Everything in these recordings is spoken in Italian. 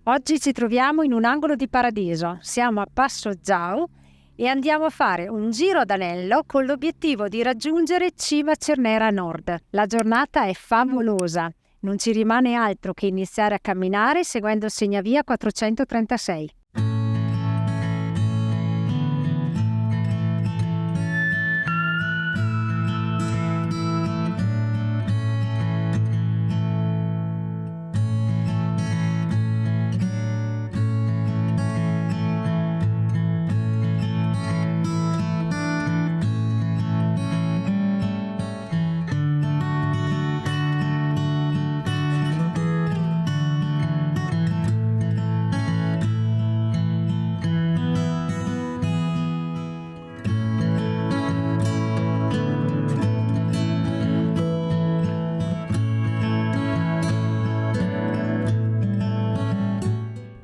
Oggi ci troviamo in un angolo di paradiso, siamo a Passo Zau e andiamo a fare un giro ad anello con l'obiettivo di raggiungere Cima Cernera Nord. La giornata è favolosa, non ci rimane altro che iniziare a camminare seguendo il segnavia 436.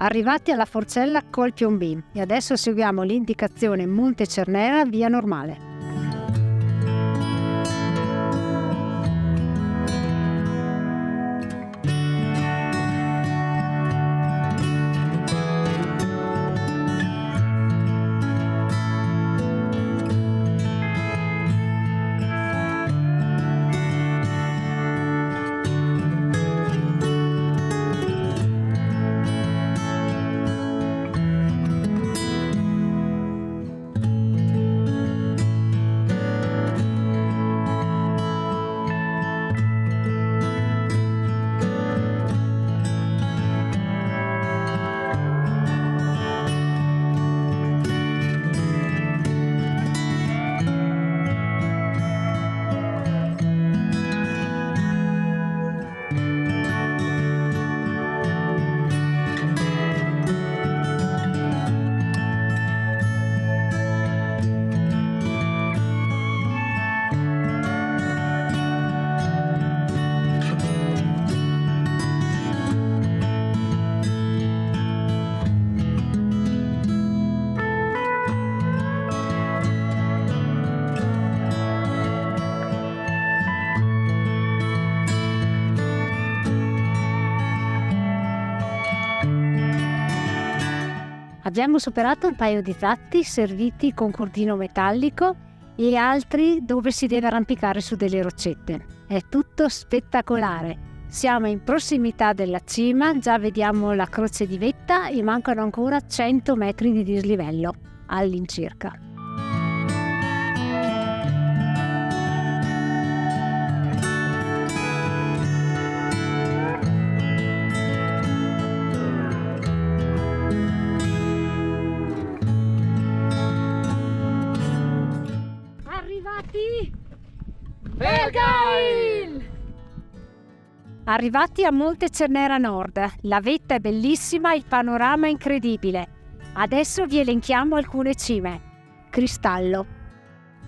Arrivati alla Forcella Col Piombin e adesso seguiamo l'indicazione Monte Cernera via normale. Abbiamo superato un paio di tratti serviti con cordino metallico e altri dove si deve arrampicare su delle roccette. È tutto spettacolare. Siamo in prossimità della cima, già vediamo la croce di vetta e mancano ancora 100 metri di dislivello all'incirca. Arrivati a Monte Cernera Nord, la vetta è bellissima, il panorama è incredibile. Adesso vi elenchiamo alcune cime: Cristallo,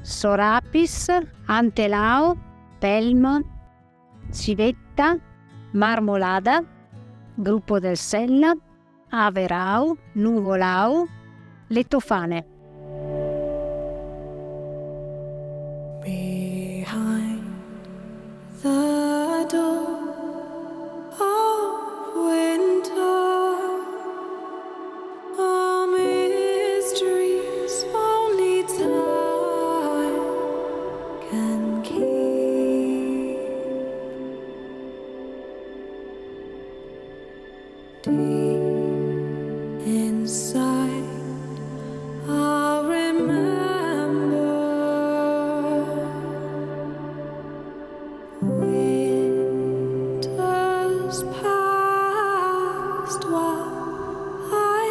Sorapis, Antelao, Pelmo, Civetta, Marmolada, Gruppo del Sella, Averau, Nuvolau, Le Tofane. Behind the door of winter, a mysteries only time can keep. Deep inside, I'll remember winters past while I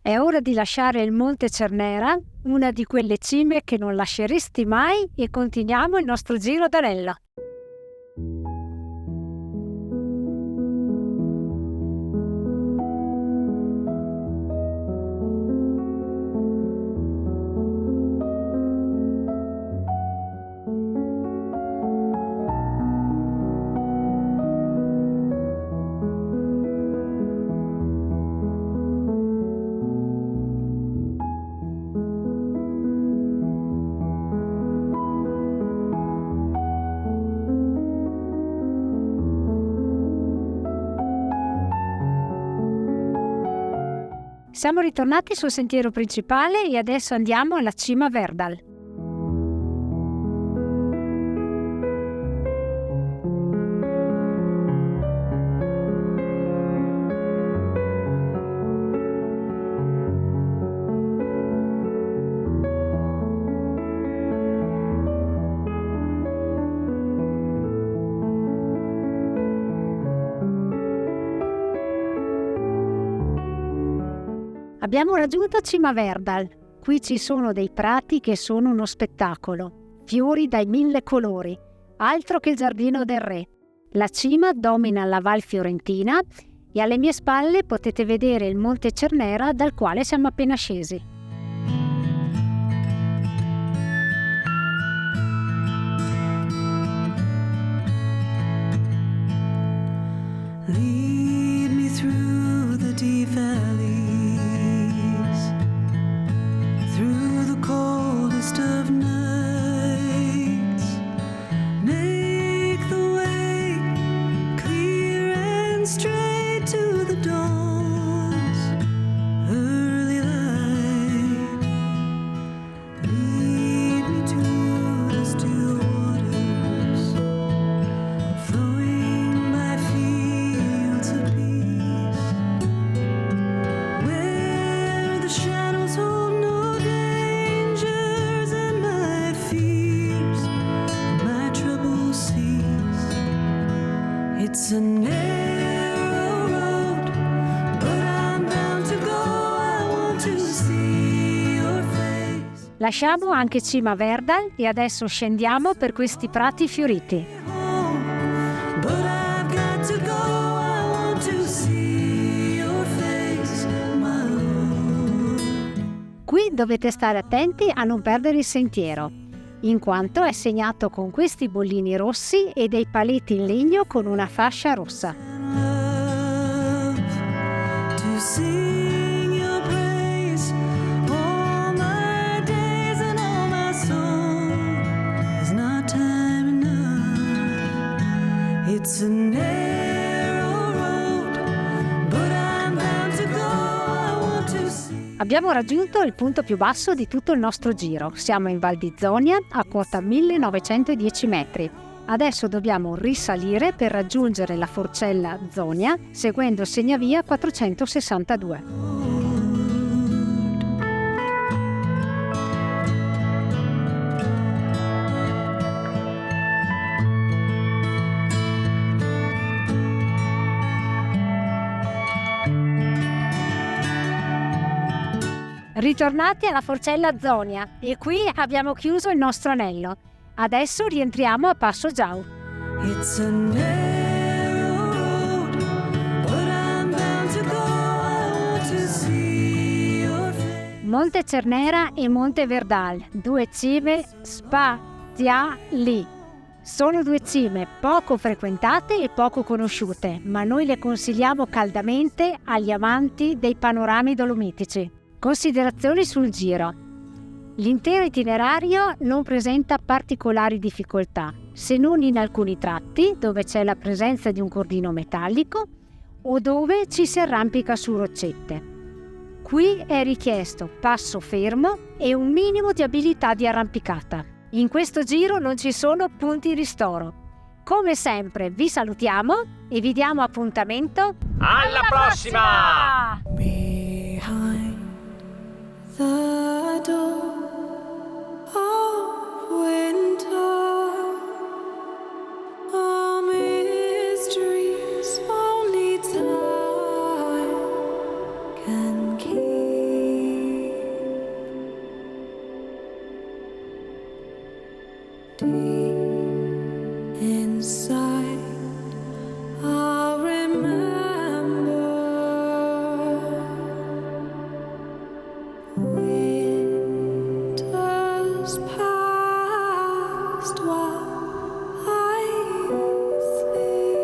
È ora di lasciare il Monte Cernera, una di quelle cime che non lasceresti mai, e continuiamo il nostro giro d'anello. Siamo ritornati sul sentiero principale e adesso andiamo alla cima Verdal. Abbiamo raggiunto Cima Verdal. Qui ci sono dei prati che sono uno spettacolo, fiori dai 1000 colori, altro che il giardino del re. La cima domina la Val Fiorentina e alle mie spalle potete vedere il Monte Cernera dal quale siamo appena scesi. Lead me through the deep valleys, through the coldest of nights. Make the way clear and straight to the dawn's early light. Lead me to the still waters, flowing by fields of peace, where the shadows hold no dangers and my fears, my troubles cease. It's a narrow road, but I'm bound to go. I want to see your face. Lasciamo anche Cima Verdal e adesso scendiamo per questi prati fioriti. Home, but I've got to go. I want to see your face, my Lord. Qui dovete stare attenti a non perdere il sentiero, in quanto è segnato con questi bollini rossi e dei paletti in legno con una fascia rossa. Love to sing your praise all my days and all my soul. There's not time enough. It's a narrow road, but I'm bound to go. I want to see. Abbiamo raggiunto il punto più basso di tutto il nostro giro. Siamo in Val di Zonia a quota 1910 metri. Adesso dobbiamo risalire per raggiungere la forcella Zonia seguendo il segnavia 462. Ritornati alla forcella Zonia e qui abbiamo chiuso il nostro anello. Adesso rientriamo a Passo Giau. It's a narrow road, but I'm bound to go. I want to see your face. Monte Cernera e Monte Verdal, due cime spaziali. Sono due cime poco frequentate e poco conosciute, ma noi le consigliamo caldamente agli amanti dei panorami dolomitici. Considerazioni sul giro. L'intero itinerario non presenta particolari difficoltà, se non in alcuni tratti dove c'è la presenza di un cordino metallico o dove ci si arrampica su roccette. Qui è richiesto passo fermo e un minimo di abilità di arrampicata. In questo giro non ci sono punti ristoro. Come sempre vi salutiamo e vi diamo appuntamento Alla prossima! Behind the door of winter, a mystery's only time can keep. Deep inside, I'll remember winters past while I sleep.